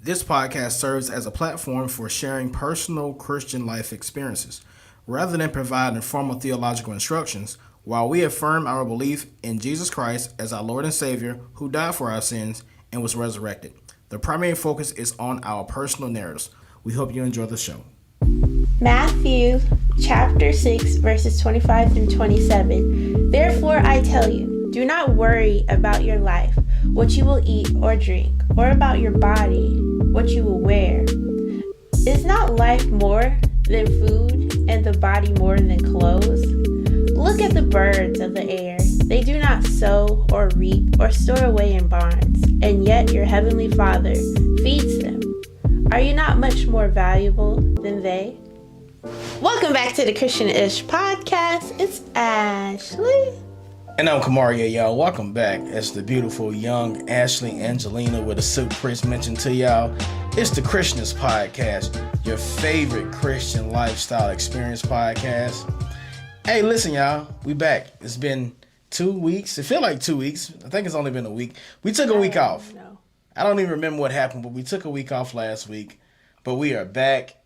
This podcast serves as a platform for sharing personal Christian life experiences. Rather than providing formal theological instructions, while we affirm our belief in Jesus Christ as our Lord and Savior who died for our sins and was resurrected, the primary focus is on our personal narratives. We hope you enjoy the show. Matthew chapter 6 verses 25 through 27. Therefore I tell you, do not worry about your life, what you will eat or drink, or about your body, what you will wear. Is not life more than food, and the body more than clothes? Look at the birds of the air. They do not sow or reap or store away in barns, and yet your heavenly Father feeds them. Are you not much more valuable than they? Welcome back to the Christian-ish podcast. It's Ashley. And I'm Kamaria, y'all. Welcome back. It's the beautiful young Ashley Angelina with a suit Chris mentioned to y'all. It's the Christian-ish podcast, your favorite Christian lifestyle experience podcast. Hey, listen, y'all. We back. It's been 2 weeks. It feels like 2 weeks. I think it's only been a week. We took a week off. No. I don't even remember what happened, but we took a week off last week. But we are back.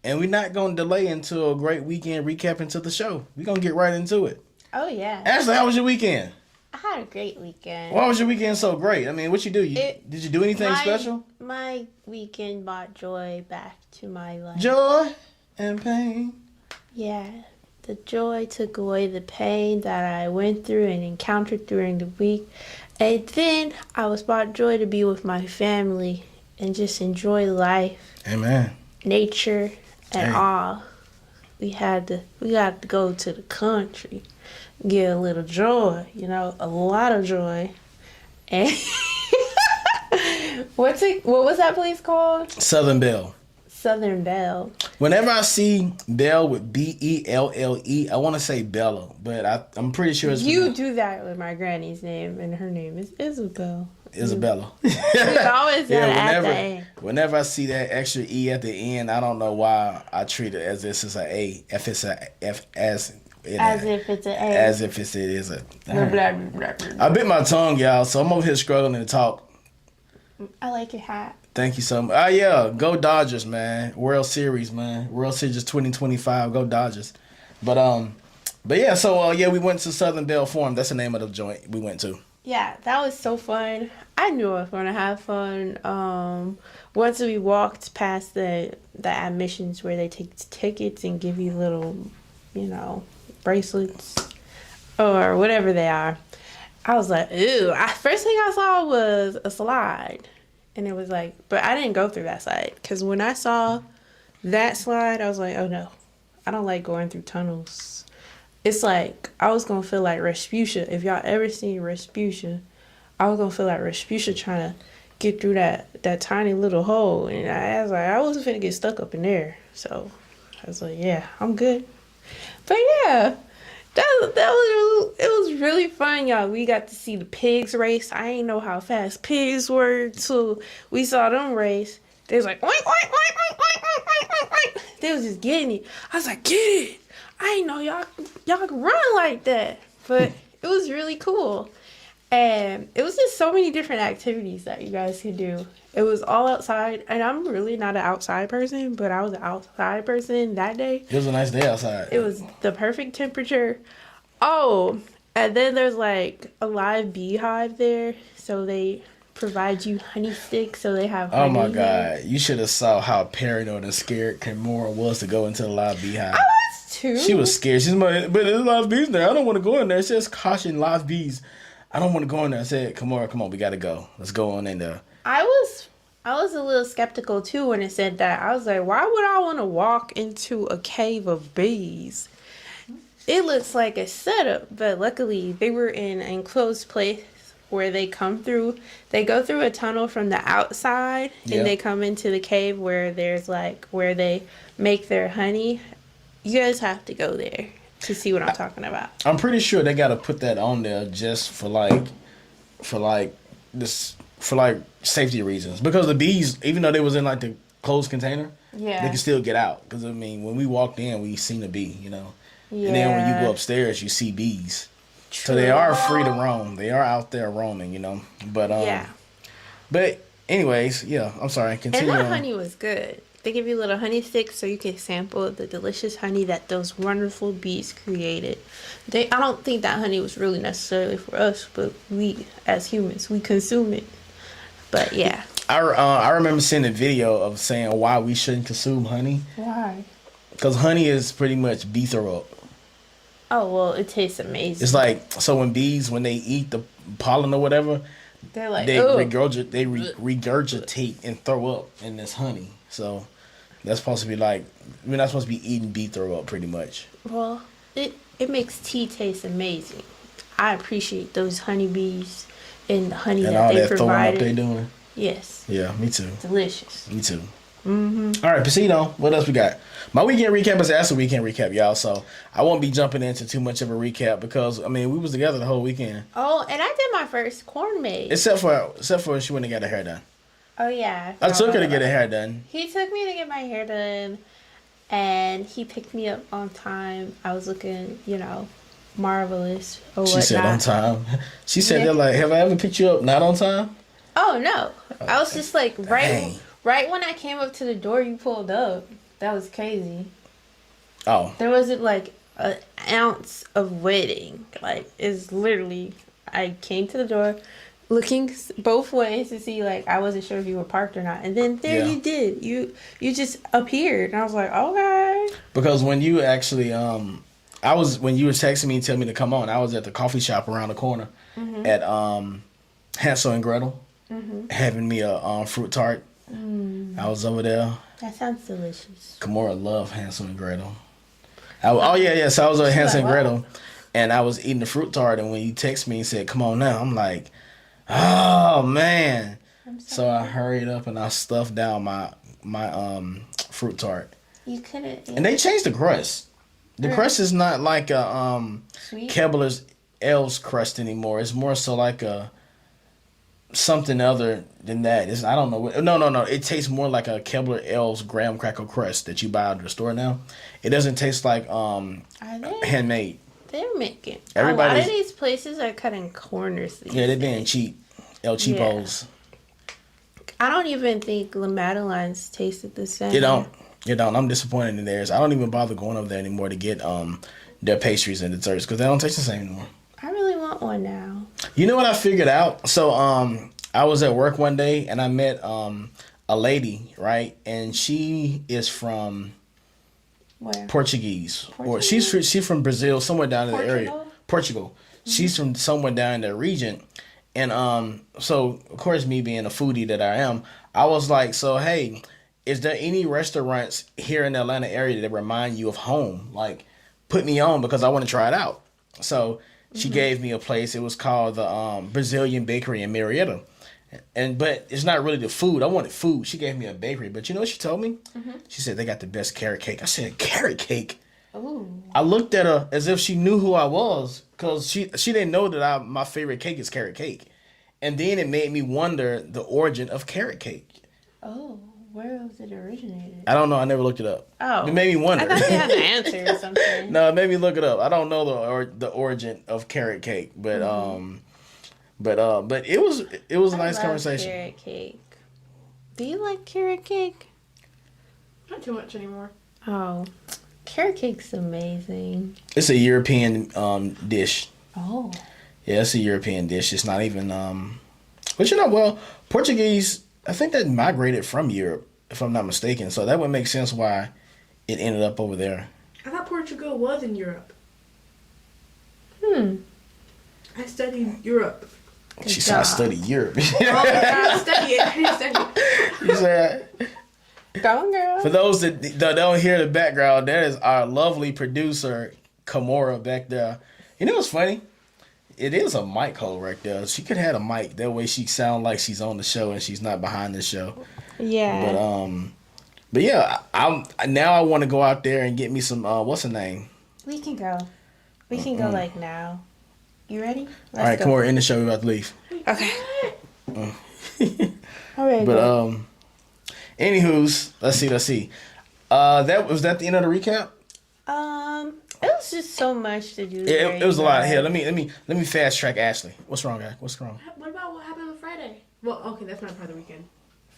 And we're not going to delay into a great weekend recap into the show. We're going to get right into it. Oh, yeah. Ashley, how was your weekend? I had a great weekend. Why was your weekend so great? I mean, what you do? Did you do anything special? My weekend brought joy back to my life. Joy and pain. Yeah. The joy took away the pain that I went through and encountered during the week. And then I was brought joy to be with my family and just enjoy life. Amen. Nature and all. We got to go to the country, get a little joy, a lot of joy. And what was that place called? Southern Belle. Southern Belle. Whenever I see Belle with Belle, I want to say Bella, but I'm pretty sure it's... You do that with my granny's name, and her name is Isabel. Isabella. It's always at the end. Whenever I see that extra E at the end, I don't know why I treat it as if it's an A. If it's a F, as if it's an A. As if it is a... Blah, blah, blah, blah. I bit my tongue, y'all, so I'm over here struggling to talk. I like your hat. Thank you so much. Oh, yeah. Go Dodgers, man. World Series, man. World Series 2025. Go Dodgers. But yeah, so, we went to Southern Belle Forum. That's the name of the joint we went to. Yeah, that was so fun. I knew I was going to have fun. Once we walked past the admissions where they take tickets and give you little, bracelets or whatever they are, I was like, ew. First thing I saw was a slide. And it was like, but I didn't go through that slide. Because when I saw that slide, I was like, oh no, I don't like going through tunnels. It's like, I was going to feel like Rasputia. If y'all ever seen Rasputia, I was going to feel like Rasputia trying to get through that tiny little hole. And I was like, I wasn't finna get stuck up in there. So I was like, yeah, I'm good. But yeah, it was really fun, y'all. We got to see the pigs race. I ain't know how fast pigs were till we saw them race. They was like, oink, oink, oink, oink, oink, oink, oink, oink. They was just getting it. I was like, get it. I ain't know y'all can run like that. But it was really cool. And it was just so many different activities that you guys could do. It was all outside. And I'm really not an outside person, but I was an outside person that day. It was a nice day outside. It was the perfect temperature. Oh, and then there's like a live beehive there. So they provide you honey sticks, so they have honey. Oh my God. You should have saw how paranoid and scared Kimura was to go into the live beehive. I was too. She was scared. She's like, but there's live bees there. I don't want to go in there. It says caution, live bees. I don't want to go in there. I said, Kimura, come on, we got to go. Let's go on in there. I was a little skeptical too when it said that. I was like, why would I want to walk into a cave of bees? It looks like a setup, but luckily they were in an enclosed place where they go through a tunnel from the outside and they come into the cave where there's where they make their honey. You guys have to go there to see what I'm talking about. I'm pretty sure they got to put that on there just for safety reasons, because the bees, even though they was in the closed container, they can still get out. Because I mean, when we walked in, we seen a bee, Yeah. And then when you go upstairs, you see bees. True. So they are free to roam. They are out there roaming, But Anyways, yeah, I'm sorry. And Continue that on. honey was good. They give you little honey sticks so you can sample the delicious honey that those wonderful bees created. I don't think that honey was really necessarily for us, but we as humans we consume it. But yeah. I remember seeing a video of saying why we shouldn't consume honey. Why? Because honey is pretty much bee throw up. Oh well, it tastes amazing. It's like, so when bees, when they eat the pollen or whatever, They're like, they "Ugh." regurgitate and throw up in this honey. So that's supposed to be like, we're not supposed to be eating bee throw up pretty much. Well, it makes tea taste amazing. I appreciate those honeybees and the honey And that all they that throwing up provided. they doing. Yes, Yeah, me too. delicious. Me too. All right, proceed on. What else we got? My weekend recap is Ashley weekend recap, y'all. So I won't be jumping into too much of a recap because I mean we was together the whole weekend. Oh, and I did my first corn maze. Except for she wouldn't have got her hair done. Oh yeah, I took her to get her hair done. He took me to get my hair done, and he picked me up on time. I was looking, marvelous or whatnot. She said on time. She said Yeah. they're like, have I ever picked you up not on time? Oh no, I was just like Dang. right when I came up to the door, you pulled up. That was crazy. Oh. There wasn't like an ounce of waiting. Like it's literally, I came to the door, looking both ways to see like I wasn't sure if you were parked or not, and then there Yeah. you did. You just appeared, and I was like, okay. Because when you actually when you were texting me and telling me to come on, I was at the coffee shop around the corner at Hansel and Gretel having me a fruit tart. I was over there. That sounds delicious. Kimura loved Hansel and Gretel. So I was at Hansel and like, Gretel, and I was eating the fruit tart. And when you text me and said, "Come on now," I'm like, "Oh man!" So I hurried up and I stuffed down my fruit tart. You couldn't. And they changed the crust. The crust is not like a Sweet? Keebler's Elves crust anymore. It's more so like a something other than that. I don't know what. No. It tastes more like a Keebler Elves graham cracker crust that you buy out of the store now. It doesn't taste like Are they? handmade. They're making. A lot Everybody's- of these places are cutting corners. These Yeah, they're being days. cheap. El Cheapos. I don't even think La Madelines tasted the same. You don't. I'm disappointed in theirs. I don't even bother going over there anymore to get their pastries and desserts because they don't taste the same anymore. I really want one now. You know what I figured out? So I was at work one day and I met a lady, right? And she is from Where? Portuguese. Or she's from Brazil, somewhere down in the area. Portugal. She's from somewhere down in the region. And so of course me being a foodie that I am, I was like, so hey, is there any restaurants here in the Atlanta area that remind you of home? Like, put me on because I want to try it out. So she gave me a place. It was called the Brazilian Bakery in Marietta. But it's not really the food. I wanted food. She gave me a bakery. But you know what she told me? She said they got the best carrot cake. I said, carrot cake? Ooh. I looked at her as if she knew who I was because she didn't know that my favorite cake is carrot cake. And then it made me wonder the origin of carrot cake. Oh, where was it originated? I don't know. I never looked it up. Oh. It made me wonder. I thought you had the answer or something. No, it made me look it up. I don't know the origin of carrot cake, but but it was a nice love conversation. Carrot cake. Do you like carrot cake? Not too much anymore. Oh, carrot cake's amazing. It's a European dish. Oh. Yeah, it's a European dish. It's not even but Portuguese, I think that migrated from Europe, if I'm not mistaken. So that would make sense why it ended up over there. I thought Portugal was in Europe. I studied Europe. She said I studied Europe. Oh, I studied it. I didn't study it. You said. Go on, girl. For those that don't hear the background, that is our lovely producer, Kimura, back there. You know what's funny? It is a mic hole right there. She could have had a mic. That way she sound like she's on the show and she's not behind the show. Yeah. But yeah, I want to go out there and get me some, what's her name? We can go. We can go like now. You ready? All right, Kimura, in the show. We're about to leave. Okay. All right. But, anywho's, let's see. Was that the end of the recap? It was just so much to do. It was a lot. Here, let me fast track Ashley. What's wrong, guy? What's wrong? What about what happened on Friday? Well, okay, that's not part of the weekend.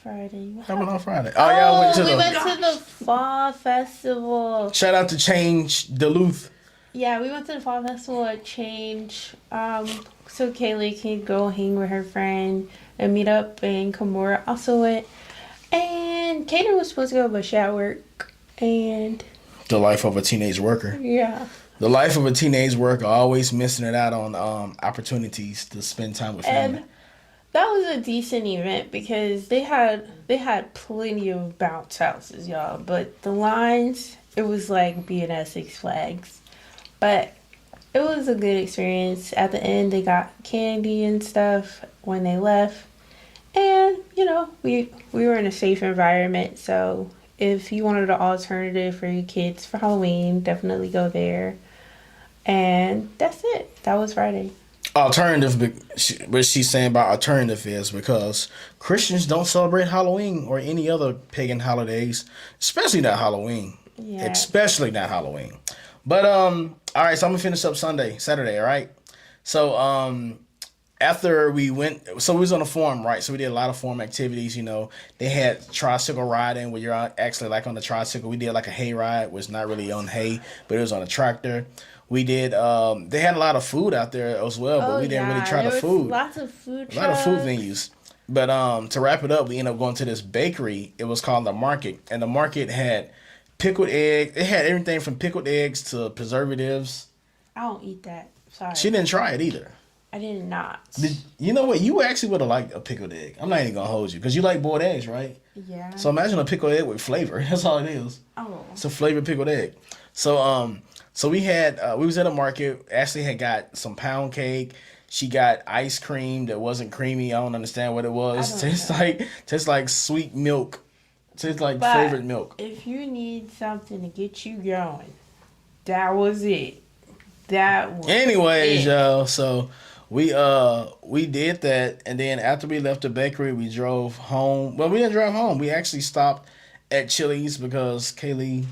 Friday? What happened on Friday? Oh, yeah, we went to the fall festival. Shout out to Change Duluth. Yeah, we went to the fall festival at Change. So Kaylee can go hang with her friend and meet up, and Kimura also went. And Kaden was supposed to go, but she at work. And The life of a teenage worker. yeah. The life of a teenage worker, always missing it out on opportunities to spend time with family. And that was a decent event because they had plenty of bounce houses, y'all. But the lines, it was like being at Six Flags. But it was a good experience. At the end, they got candy and stuff when they left. And, you know, we were in a safe environment. So if you wanted an alternative for your kids for Halloween, definitely go there. And that's it. That was Friday. Alternative, what she's saying about alternative is because Christians don't celebrate Halloween or any other pagan holidays, especially not Halloween. Yeah. Especially not Halloween. But all right, so I'm gonna finish up Saturday, all right? So after we went, so we was on a farm, right? So we did a lot of farm activities, you know. They had tricycle riding where you're actually like on the tricycle. We did like a hay ride, which not really on hay, but it was on a tractor. We did, they had a lot of food out there as well, but we didn't really try the food. Lots of food trucks. A lot of food venues. But to wrap it up, we ended up going to this bakery. It was called The Market. And The Market had pickled eggs. It had everything from pickled eggs to preservatives. I don't eat that. Sorry. She didn't try it either. I did not. You know what? You actually would have liked a pickled egg. I'm not even going to hold you because you like boiled eggs, right? Yeah. So imagine a pickled egg with flavor. That's all it is. Oh. It's a flavored pickled egg. So we was at a market. Ashley had got some pound cake. She got ice cream that wasn't creamy. I don't understand what it was. Tastes like sweet milk. Tastes like flavored milk. If you need something to get you going, that was it. That was Anyways, it. y'all, so we did that, and then after we left the bakery, we drove home. Well, we didn't drive home. We actually stopped at Chili's because Kelly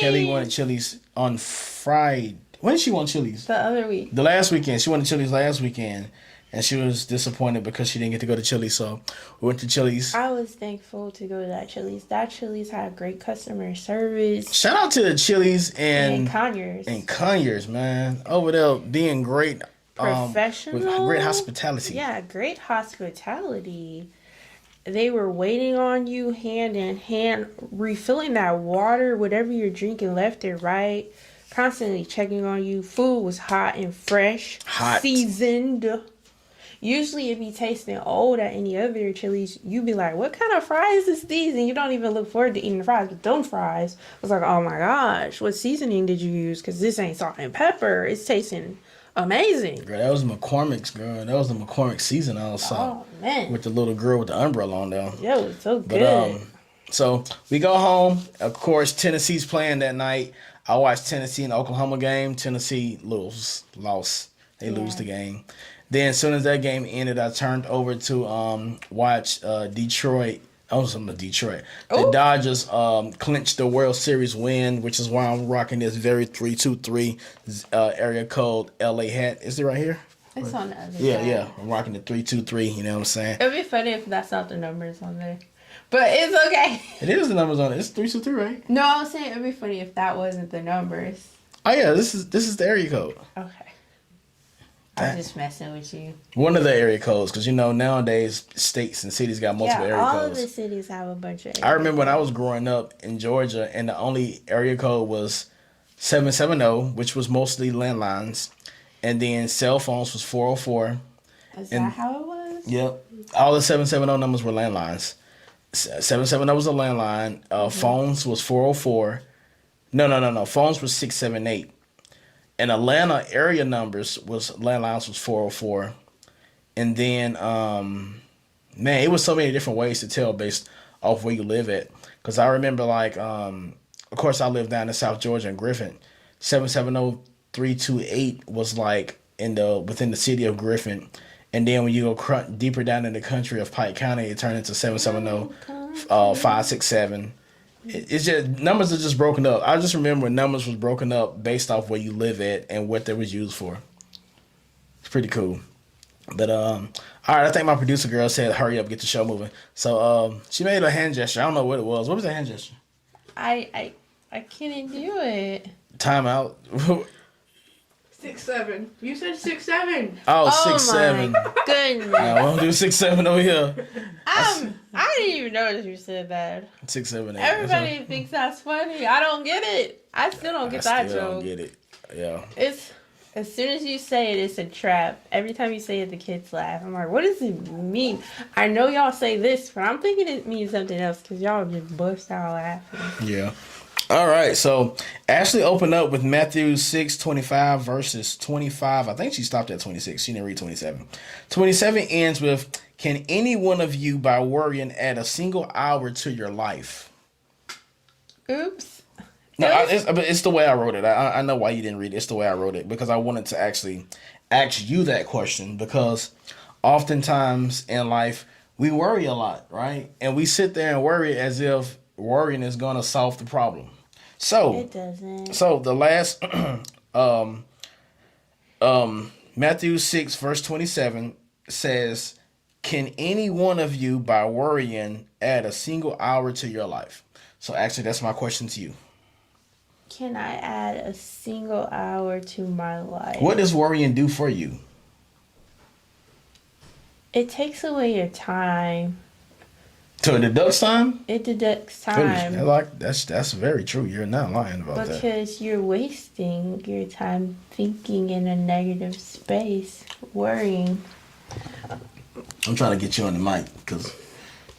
wanted Chili's on Friday. When did she want Chili's? The other week. The last weekend. She wanted Chili's last weekend, and she was disappointed because she didn't get to go to Chili's. So we went to Chili's. I was thankful to go to that Chili's. That Chili's had great customer service. Shout out to the Chili's and Conyers. And Conyers, man. Over there being great. Professional. With great hospitality. Yeah, great hospitality. They were waiting on you hand in hand, refilling that water, whatever you're drinking left and right, constantly checking on you. Food was hot and fresh, seasoned. Usually it be tasting old at any other Chili's. You'd be like, what kind of fries is these? And you don't even look forward to eating the fries. But them fries was like, oh my gosh, what seasoning did you use? Because this ain't salt and pepper. It's tasting amazing. Girl, that was McCormick's, girl. That was the McCormick season I saw. Oh, man. With the little girl with the umbrella on there. Yeah, it was so good. But, so we go home. Of course, Tennessee's playing that night. I watched Tennessee and Oklahoma game. Tennessee lost. They lose the game. Then as soon as that game ended, I turned over to watch Detroit. I was on the Detroit. The Dodgers clinched the World Series win, which is why I'm rocking this very 323 area code LA hat. Is it right here? It's on the other side. Yeah. I'm rocking the 323. You know what I'm saying? It'd be funny if that's not the numbers on there. But it's okay. It is the numbers on it. It's 323, right? No, I was saying it'd be funny if that wasn't the numbers. Oh yeah, this is the area code. Okay. I'm just messing with you. One of the area codes, because you know nowadays states and cities got multiple area codes. All of the cities have a bunch of. I remember when I was growing up in Georgia, and the only area code was 770, which was mostly landlines, and then cell phones was 404. Is that how it was? Yep, all the 770 numbers were landlines. 770 was a landline. Phones was 404. No. Phones was 678. And Atlanta area numbers landlines was 404. And then, man, it was so many different ways to tell based off where you live at. Because I remember, like, of course, I lived down in South Georgia in Griffin. 770-328 was, like, within the city of Griffin. And then when you go deeper down in the country of Pike County, it turned into 770-567. It's just numbers are just broken up. I just remember when numbers was broken up based off where you live at and what they was used for. It's pretty cool. But all right, I think my producer girl said, "Hurry up, get the show moving." So she made a hand gesture. I don't know what it was. What was that hand gesture? I couldn't do it. Timeout. 6'7". You said 6'7". Oh, Oh 6'7". my goodness. Nah, we don't do 6'7" over here. I didn't even notice you said that. 6'7". Everybody thinks that's funny. I don't get it. I still don't get that still joke. don't get it. Yeah. It's as soon as you say it, it's a trap. Every time you say it, the kids laugh. I'm like, what does it mean? I know y'all say this, but I'm thinking it means something else because y'all just bust out laughing. Yeah. All right. So Ashley opened up with Matthew 6:25 verses 25. I think she stopped at 26. She didn't read 27. 27 ends with, "Can any one of you, by worrying, add a single hour to your life?" Oops. No, it's the way I wrote it. I know why you didn't read it. It's the way I wrote it because I wanted to actually ask you that question because oftentimes in life we worry a lot, right? And we sit there and worry as if worrying is going to solve the problem. So It doesn't. So the last Matthew 6 verse 27 says, "Can any one of you by worrying add a single hour to your life?" So actually that's my question to you. Can I add a single hour to my life? What does worrying do for you? It takes away your time. So it deducts time? It deducts time. That's very true. You're not lying about that. Because you're wasting your time thinking in a negative space, worrying. I'm trying to get you on the mic because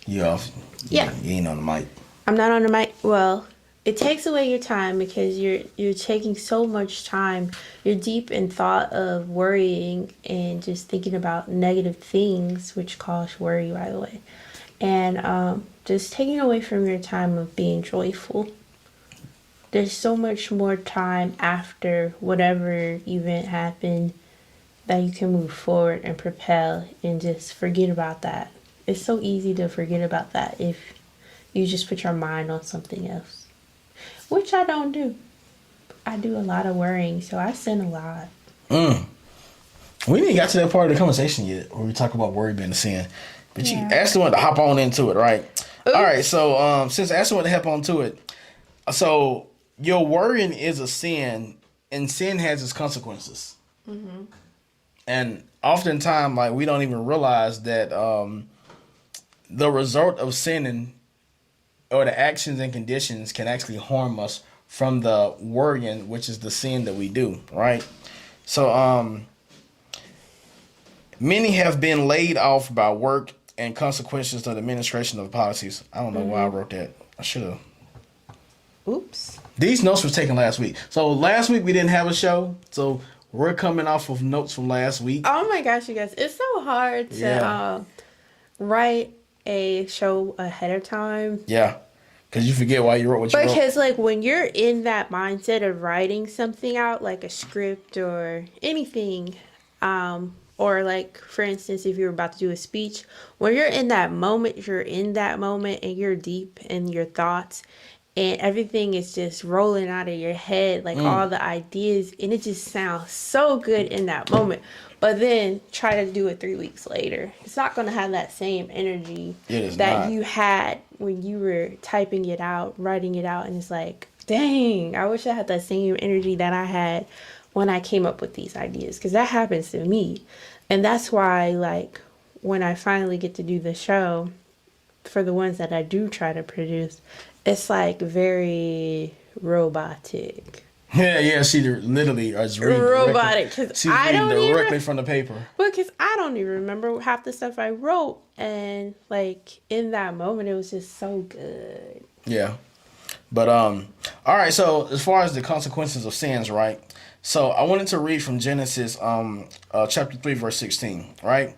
you're off. Yeah. You ain't on the mic. I'm not on the mic. Well, it takes away your time because you're taking so much time. You're deep in thought of worrying and just thinking about negative things, which cause worry, by the way. And just taking away from your time of being joyful. There's so much more time after whatever event happened that you can move forward and propel and just forget about that. It's so easy to forget about that if you just put your mind on something else. Which I don't do. I do a lot of worrying, so I sin a lot. We didn't get to that part of the conversation yet where we talk about worry being a sin. But Yeah. you Ashley wanted to hop on into it, right? Oops. All right, so since Ashley wanted to hop onto it, so your worrying is a sin, and sin has its consequences. Mm-hmm. And oftentimes, like, we don't even realize that the result of sinning or the actions and conditions can actually harm us from the worrying, which is the sin that we do, right? So many have been laid off by work and consequences of the administration of policies. I don't know why I wrote that. I should have. Oops. These notes were taken last week. So last week we didn't have a show. So we're coming off of notes from last week. Oh my gosh, you guys. It's so hard to write a show ahead of time. Yeah. Because you forget why you wrote what you wrote. Because, like, when you're in that mindset of writing something out, like a script or anything, or, like, for instance, if you're about to do a speech, when you're in that moment, and you're deep in your thoughts, and everything is just rolling out of your head, like all the ideas, and it just sounds so good in that moment. But then try to do it 3 weeks later. It's not going to have that same energy that you had when you were typing it out, writing it out. And it's like, dang, I wish I had that same energy that I had when I came up with these ideas. Because that happens to me. And that's why, like, when I finally get to do the show, for the ones that I do try to produce, it's like very robotic. Yeah, she literally is reading robotic. She's reading directly from the paper. Because I don't even remember half the stuff I wrote, and like in that moment, it was just so good. Yeah, but all right. So as far as the consequences of sins, right? So I wanted to read from Genesis, chapter 3, verse 16, right?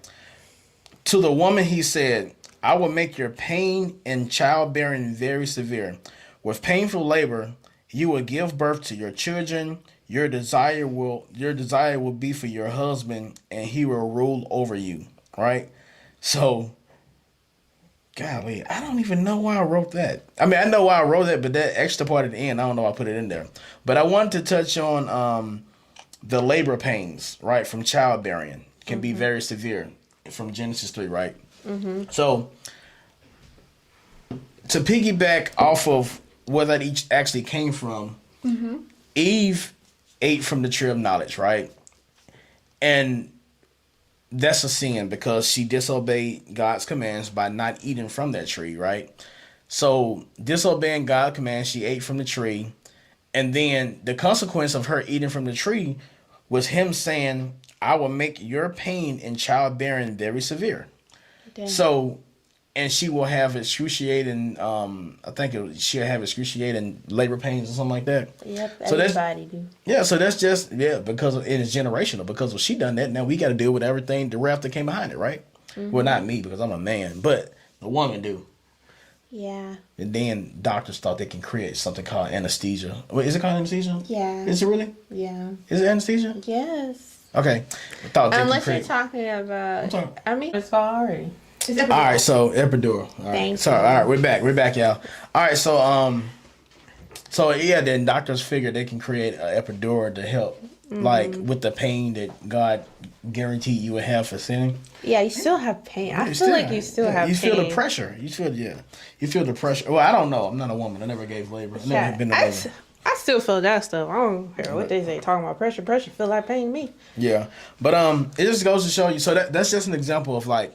To the woman he said, "I will make your pain in childbearing very severe. With painful labor, you will give birth to your children. Your desire will be for your husband, and he will rule over you." Right? So, golly, I don't even know why I wrote that. I mean, I know why I wrote that, but that extra part at the end, I don't know why I put it in there. But I wanted to touch on the labor pains, right, from childbearing. can be very severe from Genesis 3, right? So to piggyback off of where that each actually came from, Eve ate from the tree of knowledge, right? And that's a sin because she disobeyed God's commands by not eating from that tree, right? So disobeying God's commands, she ate from the tree. And then the consequence of her eating from the tree was him saying, I will make your pain in childbearing very severe. Damn. So, and she will have excruciating, she'll have excruciating labor pains or something like that. Yep, So everybody do. Yeah, so that's just, because it is generational. Because if she done that, now we got to deal with everything, the wrath that came behind it, right? Well, not me because I'm a man, but the woman do. Yeah. And then doctors thought they can create something called anesthesia. Wait, is it called anesthesia? Yeah. Is it really? Yeah. Is it anesthesia? Yes. Okay. I thought they Unless could you're create... talking about, sorry. I mean, it's already. All right, so epidural. All right. Thank Sorry. you. All right, we're back, y'all. All right, so yeah, then doctors figure they can create an epidural to help, like with the pain that God guaranteed you would have for sinning. Yeah, you still have pain. I You feel like you still have you pain. feel the pressure. You feel the pressure. Well, I don't know. I'm not a woman. I never gave labor. I never been in labor. I still feel that stuff. I don't care what they say. Talking about pressure. Pressure feel like pain to me. Yeah, but it just goes to show you. So that's just an example of like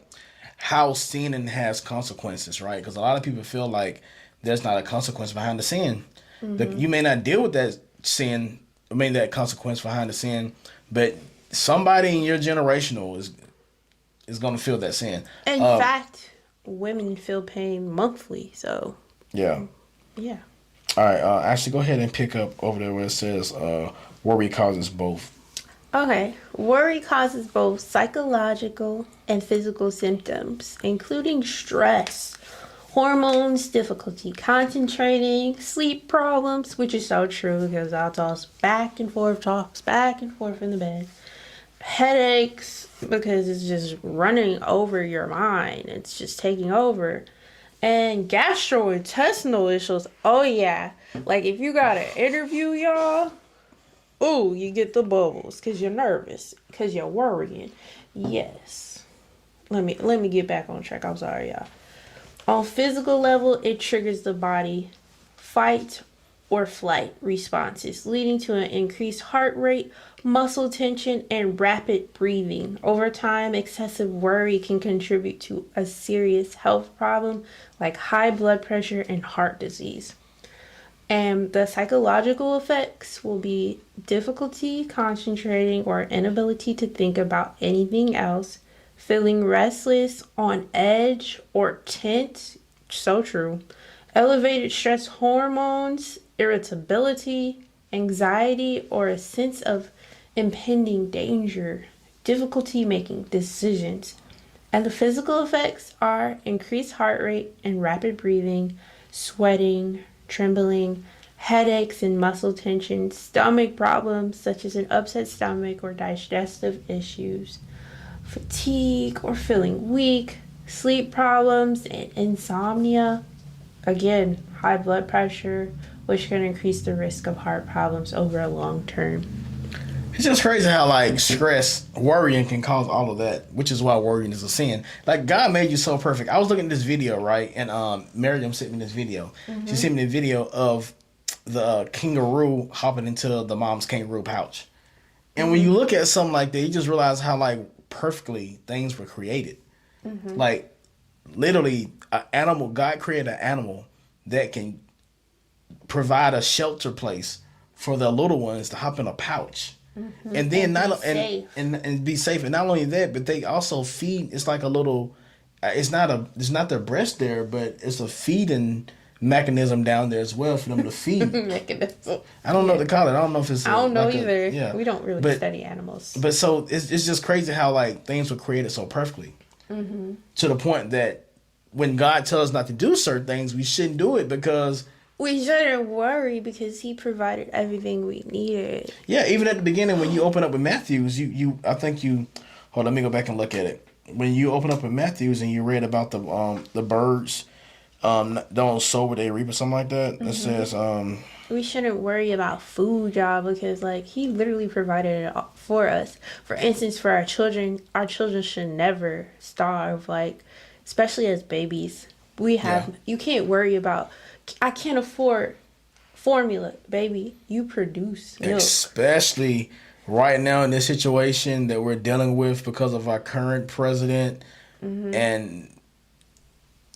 how sinning has consequences, right? Because a lot of people feel like there's not a consequence behind the sin. You may not deal with that sin, that consequence behind the sin, but somebody in your generational is going to feel that sin. In fact, women feel pain monthly. So Yeah. yeah. All right. Actually, go ahead and pick up over there where it says worry causes both. Okay. Worry causes both psychological and physical symptoms, including stress, hormones, difficulty concentrating, sleep problems, which is so true because I'll toss back and forth in the bed. Headaches, because it's just running over your mind. It's just taking over. And gastrointestinal issues. Oh, yeah. Like, if you got an interview, y'all, ooh, you get the bubbles because you're nervous, because you're worrying. Yes. Let me get back on track. I'm sorry, y'all. On physical level, it triggers the body fight or flight responses, leading to an increased heart rate, muscle tension, and rapid breathing. Over time, excessive worry can contribute to a serious health problem like high blood pressure and heart disease. And the psychological effects will be difficulty concentrating or inability to think about anything else, feeling restless, on edge, or tense, so true, elevated stress hormones, irritability, anxiety, or a sense of impending danger, difficulty making decisions. And the physical effects are increased heart rate and rapid breathing, sweating, trembling, headaches and muscle tension, stomach problems such as an upset stomach or digestive issues, fatigue or feeling weak, sleep problems and insomnia. Again, high blood pressure, which can increase the risk of heart problems over a long term. It's just crazy how like stress, worrying can cause all of that, which is why worrying is a sin. Like God made you so perfect. I was looking at this video, right? And Miriam sent me this video. She sent me the video of the kangaroo hopping into the mom's kangaroo pouch. And when you look at something like that, you just realize how like perfectly things were created. Like literally an animal, God created an animal that can provide a shelter place for the little ones to hop in a pouch. And then and be safe. And not only that, but they also feed. It's like a little. It's not their breast there, but it's a feeding mechanism down there as well for them to feed. Mechanism. I don't know what to call it. I don't know if it's. I don't know like either. Yeah, We don't really study animals. But so it's just crazy how like things were created so perfectly, to the point that when God tells us not to do certain things, we shouldn't do it because. We shouldn't worry because he provided everything we needed. Yeah, even at the beginning when you open up with Matthews, I think you let me go back and look at it. When you open up with Matthews and you read about the birds don't sow what they reap or something like that. It says, We shouldn't worry about food, y'all, because like he literally provided it all for us. For instance, for our children should never starve. Like, especially as babies, you can't worry about. I can't afford formula, baby. You produce milk. especially right now in this situation that we're dealing with because of our current president and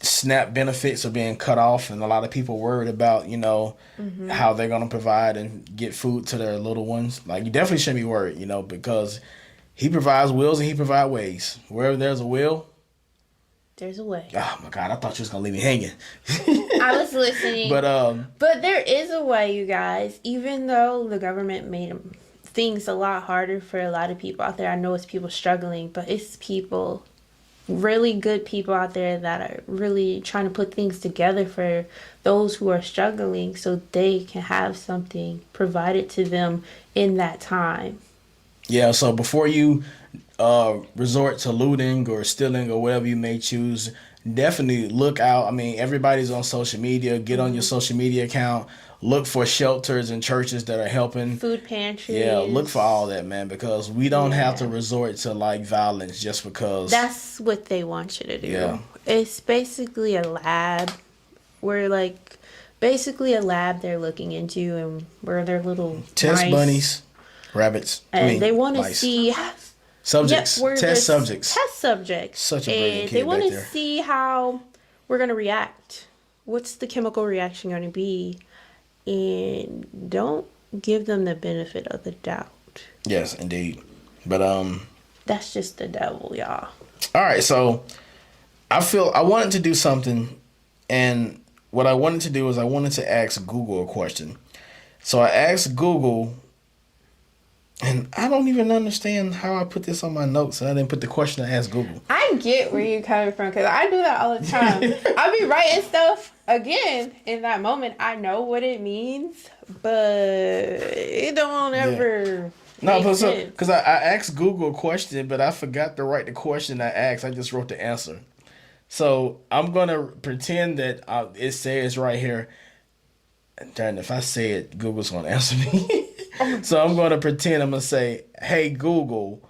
SNAP benefits are being cut off, and a lot of people worried about, how they're going to provide and get food to their little ones. Like, you definitely shouldn't be worried, because he provides wills and he provides ways. Wherever there's a will, there's a way. oh my God, I thought you was going to leave me hanging. I was listening. But there is a way, you guys. Even though the government made things a lot harder for a lot of people out there. I know it's people struggling, but it's people, really good people out there that are really trying to put things together for those who are struggling so they can have something provided to them in that time. Yeah, so before you resort to looting or stealing or whatever you may choose, definitely look out. I mean, everybody's on social media. Get on your social media account. Look for shelters and churches that are helping. Food pantries. Yeah, look for all that, man, because we don't have to resort to like violence just because. That's what they want you to do. Yeah. It's basically a lab. We're like basically a lab they're looking into, and we're their little test mice. bunnies, rabbits. And they want to mice. see subjects. Test subjects. Test subjects. Such a brilliant kid they want back to there. see how we're gonna react. What's the chemical reaction going to be? And don't give them the benefit of the doubt. Yes, indeed. But that's just the devil, y'all. All right, so I wanted to do something, and what I wanted to do is I wanted to ask Google a question. So I asked Google, and I don't even understand how I put this on my notes, and I didn't put the question I asked Google. I get where you're coming from, because I do that all the time. I be writing stuff, again, in that moment, I know what it means, but it don't ever make sense. Because I asked Google a question, but I forgot to write the question I asked. I just wrote the answer. So I'm going to pretend that it says right here, and if I say it, Google's going to answer me. So I'm going to pretend I'm going to say, hey, Google.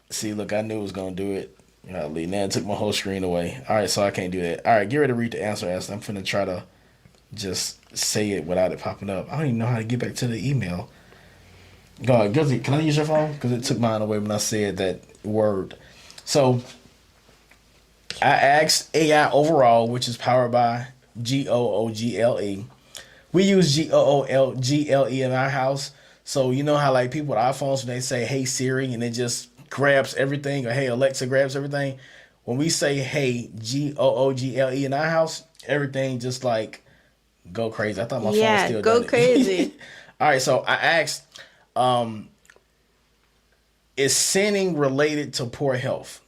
See, look, I knew it was going to do it. Golly, now it took my whole screen away. All right, so I can't do that. All right, get ready to read the answer. I'm going to try to just say it without it popping up. I don't even know how to get back to the email. Go ahead, Guilty. Can I use your phone? Because it took mine away when I said that word. So I asked AI Overall, which is powered by Google. We use Google in our house. So you know how like people with iPhones, when they say, hey Siri, and it just grabs everything, or hey Alexa grabs everything. When we say hey Google in our house, everything just like go crazy. I thought my phone still go done crazy. It. All right, so I asked, is sinning related to poor health?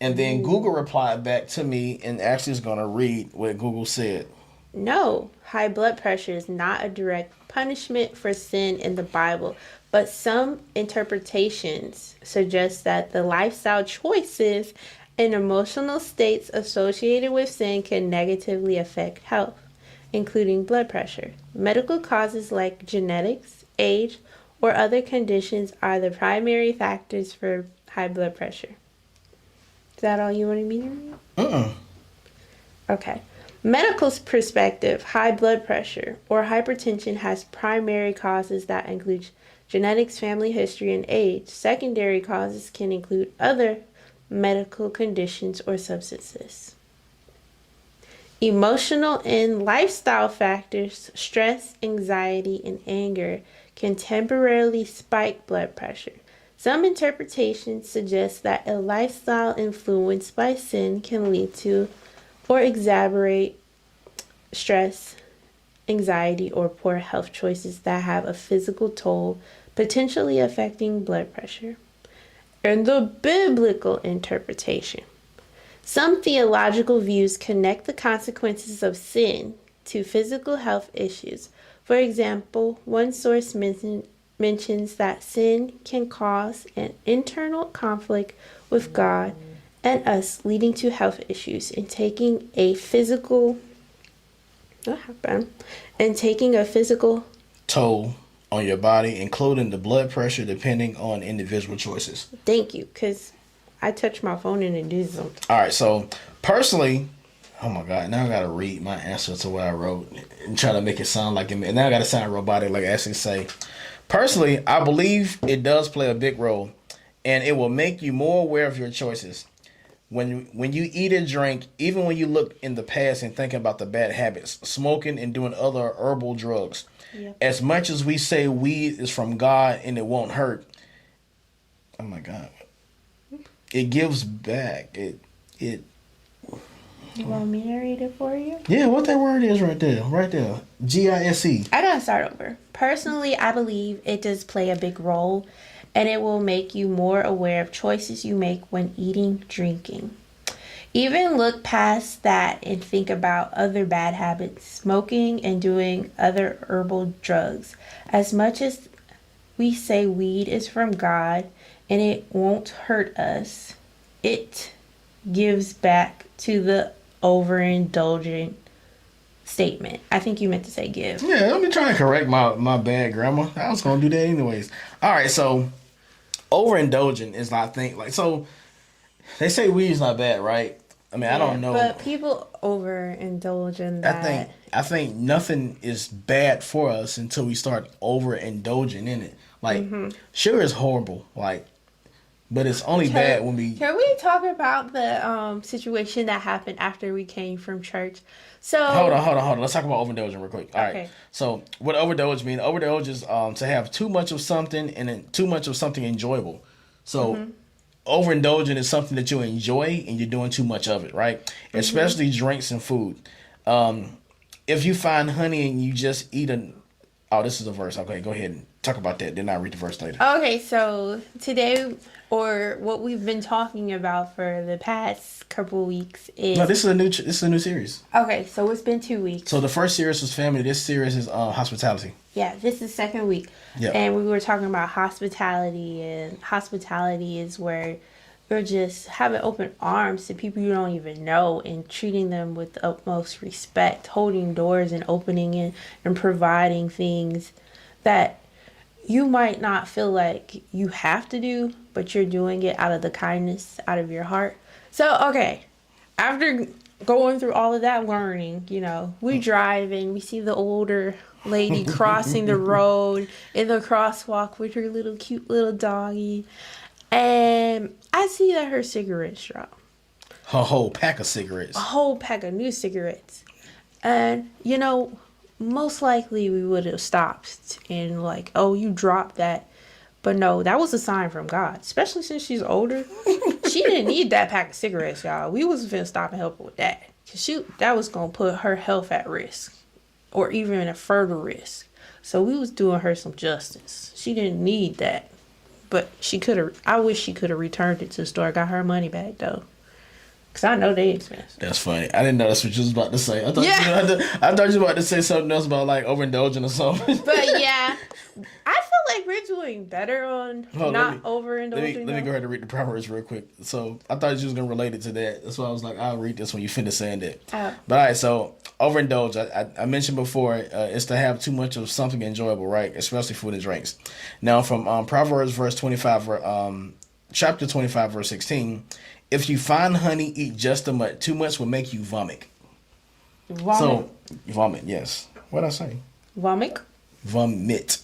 And then Google replied back to me, and actually is going to read what Google said. No, high blood pressure is not a direct punishment for sin in the Bible, but some interpretations suggest that the lifestyle choices and emotional states associated with sin can negatively affect health, including blood pressure. Medical causes like genetics, age, or other conditions are the primary factors for high blood pressure. Is that all you wanted me to read? Okay. Medical perspective, high blood pressure or hypertension has primary causes that include genetics, family history, and age. Secondary causes can include other medical conditions or substances. Emotional and lifestyle factors, stress, anxiety, and anger can temporarily spike blood pressure. Some interpretations suggest that a lifestyle influenced by sin can lead to or exacerbate stress, anxiety, or poor health choices that have a physical toll, potentially affecting blood pressure. And the biblical interpretation. Some theological views connect the consequences of sin to physical health issues. For example, one source mentions that sin can cause an internal conflict with God and us, leading to health issues and taking a physical toll on your body, including the blood pressure, depending on individual choices. Thank you, because I touched my phone and it did something. All right, so personally, oh my God, now I gotta read my answer to what I wrote and try to make it sound like it. And now I gotta sound robotic, like I actually say. Personally, I believe it does play a big role, and it will make you more aware of your choices. When you eat and drink, even when you look in the past and think about the bad habits, smoking and doing other herbal drugs, as much as we say weed is from God and it won't hurt, oh my God, it gives back. It. You want me to read it for you? Yeah, what that word is right there. GISE. I gotta start over. Personally, I believe it does play a big role, and it will make you more aware of choices you make when eating, drinking. Even look past that and think about other bad habits, smoking and doing other herbal drugs. As much as we say weed is from God and it won't hurt us, it gives back to the overindulgent statement. I think you meant to say give. Yeah, let me try to correct my bad grammar. I was gonna do that anyways. All right, so overindulgent is, I think, like, so they say weed is not bad, right? I mean, I don't know, but people overindulge in that. I think nothing is bad for us until we start overindulging in it. Like, sugar is horrible, like, but it's only bad when we. Can we talk about the situation that happened after we came from church? So Hold on. Let's talk about overindulging real quick. All right. So what overindulge mean? Overindulge is to have too much of something and then too much of something enjoyable. So overindulging is something that you enjoy and you're doing too much of it, right? Especially drinks and food. If you find honey and you just eat this is a verse. Okay, go ahead and talk about that. Then I'll read the verse later. Okay, so today, or what we've been talking about for the past couple weeks is... No, this is a new series. Okay, so it's been 2 weeks. So the first series was family. This series is hospitality. Yeah, this is second week. Yeah. And we were talking about hospitality, and hospitality is where you're just having open arms to people you don't even know and treating them with the utmost respect, holding doors and opening it and providing things that you might not feel like you have to do, but you're doing it out of the kindness, out of your heart. So, okay, after going through all of that learning, we drive and we see the older lady crossing the road in the crosswalk with her little cute little doggy. And I see that her cigarettes drop. Her whole pack of cigarettes. A whole pack of new cigarettes. And, most likely we would have stopped and like, oh, you dropped that. But no, that was a sign from God. Especially since she's older. She didn't need that pack of cigarettes, y'all. We wasn't finna stop and help her with that. Cause that was going to put her health at risk. Or even a further risk. So we was doing her some justice. She didn't need that. But I wish she could have returned it to the store. Got her money back, though. Because I know they expensive. That's funny. I didn't know that's what you was about to say. I thought you were about to say something else about, like, overindulging or something. But, yeah. I feel like we're doing better on overindulging. Let me go ahead and read the Proverbs real quick. So, I thought you was going to relate it to that. That's why I was like, I'll read this when you finish saying that. Oh. But, all right, so, overindulge. I mentioned before, it's to have too much of something enjoyable, right? Especially food and drinks. Now, from Proverbs chapter 25, verse 16, if you find honey, eat just too much will make you vomit. Vomit? So, vomit, yes. What'd I say? Vomit? Vomit.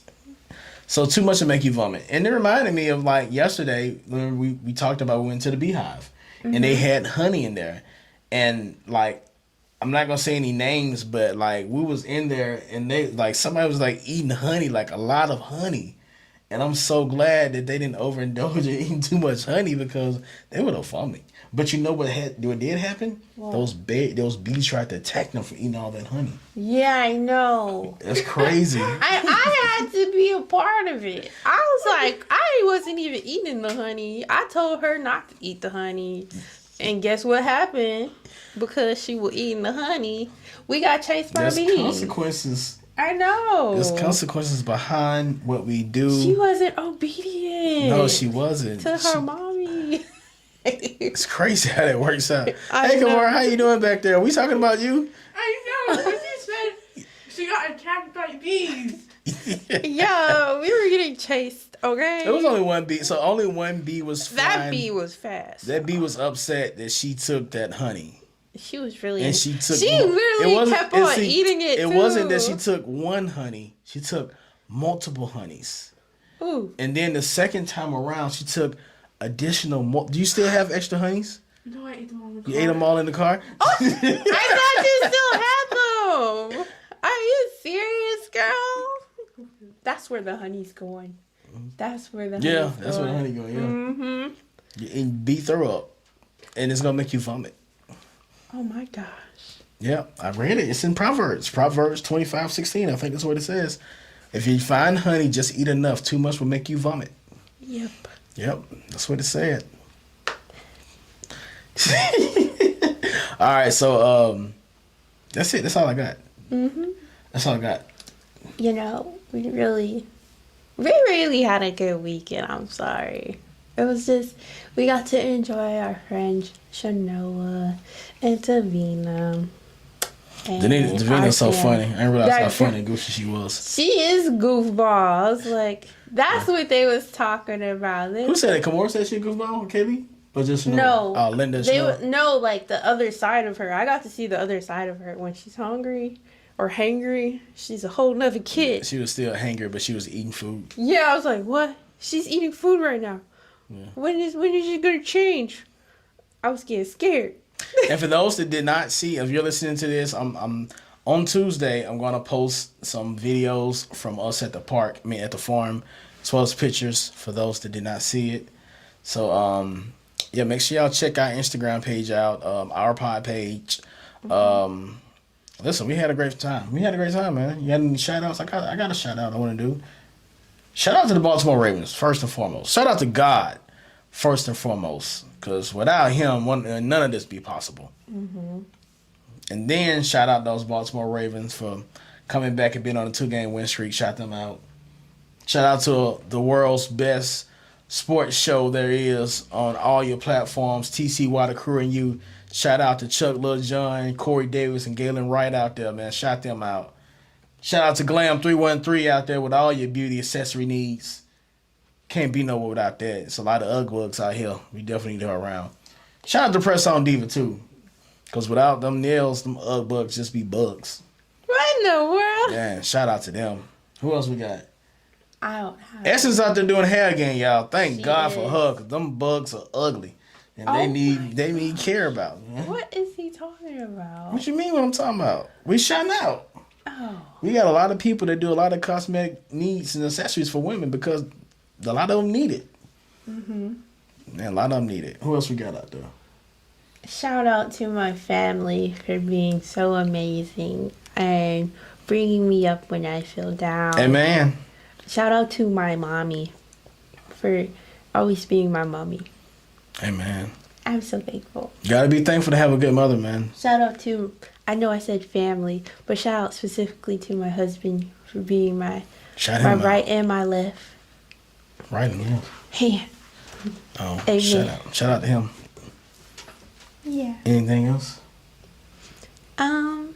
So too much will make you vomit. And it reminded me of, like, yesterday when we talked about we went to the Beehive. And they had honey in there. And, like, I'm not going to say any names, but, like, we was in there and somebody was, like, eating honey, like a lot of honey. And I'm so glad that they didn't overindulge in eating too much honey because they would have vomited. But you know what did happen? What? Those bees tried to attack them for eating all that honey. Yeah, I know. That's crazy. I had to be a part of it. I was like, I wasn't even eating the honey. I told her not to eat the honey. And guess what happened? Because she was eating the honey, we got chased by bees. There's consequences. I know. There's consequences behind what we do. She wasn't obedient. No, she wasn't. To her mommy. It's crazy how that works out. I Hey, know. Kamara, how you doing back there? Are we talking about you? I know, but you said she got attacked by bees. Yeah, we were getting chased, okay? It was only one bee, so only one bee was flying. That bee was fast. That bee was upset that she took that honey. She was really... And she took... She literally kept on eating it, It too. wasn't that she took one honey. She took multiple honeys. Ooh. And then the second time around, she took additional... Do you still have extra honeys? No, I ate them all in the You car. ate them all in the car? I thought you still had them. Are you serious, girl? That's where the honey's going. That's where the honey's Yeah, going. that's where the honey going, yeah. Mm-hmm. And beat her up. And it's going to make you vomit. Oh, my gosh. Yeah, I read it. It's in Proverbs. Proverbs 25:16. I think that's what it says. If you find honey, just eat enough. Too much will make you vomit. Yep. Yep, that's what it said. All right, so that's it. That's all I got. That's all I got. You know, we really had a good weekend. I'm sorry. It was just, we got to enjoy our friends, Shanoa and Davina. Davina's so funny. I didn't realize how That- funny and goofy she was. She is goofballs. Like, that's what they was talking about. Who said it? Kamora said she a goofball? KB? Or just No. Linda They Snow? no, like the other side of her. I got to see the other side of her when she's hungry or hangry. She's a whole nother kid. She was still hangry, but she was eating food. Yeah, I was like, what? She's eating food right now. Yeah. When is it gonna change? I was getting scared. And for those that did not see, if you're listening to this, I'm on Tuesday. I'm gonna post some videos from us at the park. At the farm, as well as pictures for those that did not see it. So yeah, make sure y'all check our Instagram page out, our pod page. Listen, we had a great time. Man. You got any shout outs? I got a shout out I want to do. Shout out to the Baltimore Ravens, first and foremost. Shout out to God, first and foremost. Because without him, none of this be possible. And then shout out those Baltimore Ravens for coming back and being on a 2-game win streak. Shout them out. Shout out to the world's best sports show there is on all your platforms. TCY, the crew, and you. Shout out to Chuck, Lil John, Corey Davis, and Galen Wright out there, man. Shout them out. Shout out to Glam 313 out there with all your beauty accessory needs. Can't be nowhere without that. It's a lot of Ugg bugs out here. We definitely need her around. Shout out to Press On Diva too. Because without them nails, them Ugg bugs just be bugs. What in the world? Yeah, shout out to them. Who else we got? I don't have. Essence out there doing hair again, y'all. Thank She God for is. her, because them bugs are ugly. And Oh they need care about. Man. What is he talking about? What you mean what I'm talking about? We shouting out. Oh, We got a lot of people that do a lot of cosmetic needs and accessories for women because a lot of them need it. Man, a lot of them need it. Who else we got out there? shout out to my family for being so amazing and bringing me up when I feel down. Hey, man. Shout out to my mommy for always being my mommy. Hey, man. I'm so thankful. You got to be thankful to have a good mother, man. Shout out to, I know I said family, but shout out specifically to my husband for being my Shout my him right and my left out. Right in here. hand. Oh, Amen. shout out. Shout out to him. Yeah. Anything else? I'm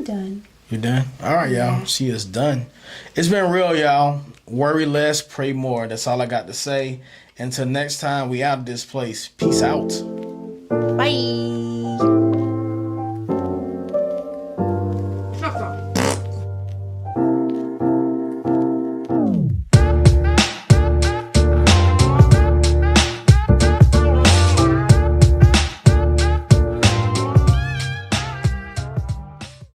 done. You done? All right, y'all. She is done. It's been real, y'all. Worry less, pray more. That's all I got to say. Until next time, we out of this place. Peace out. Bye.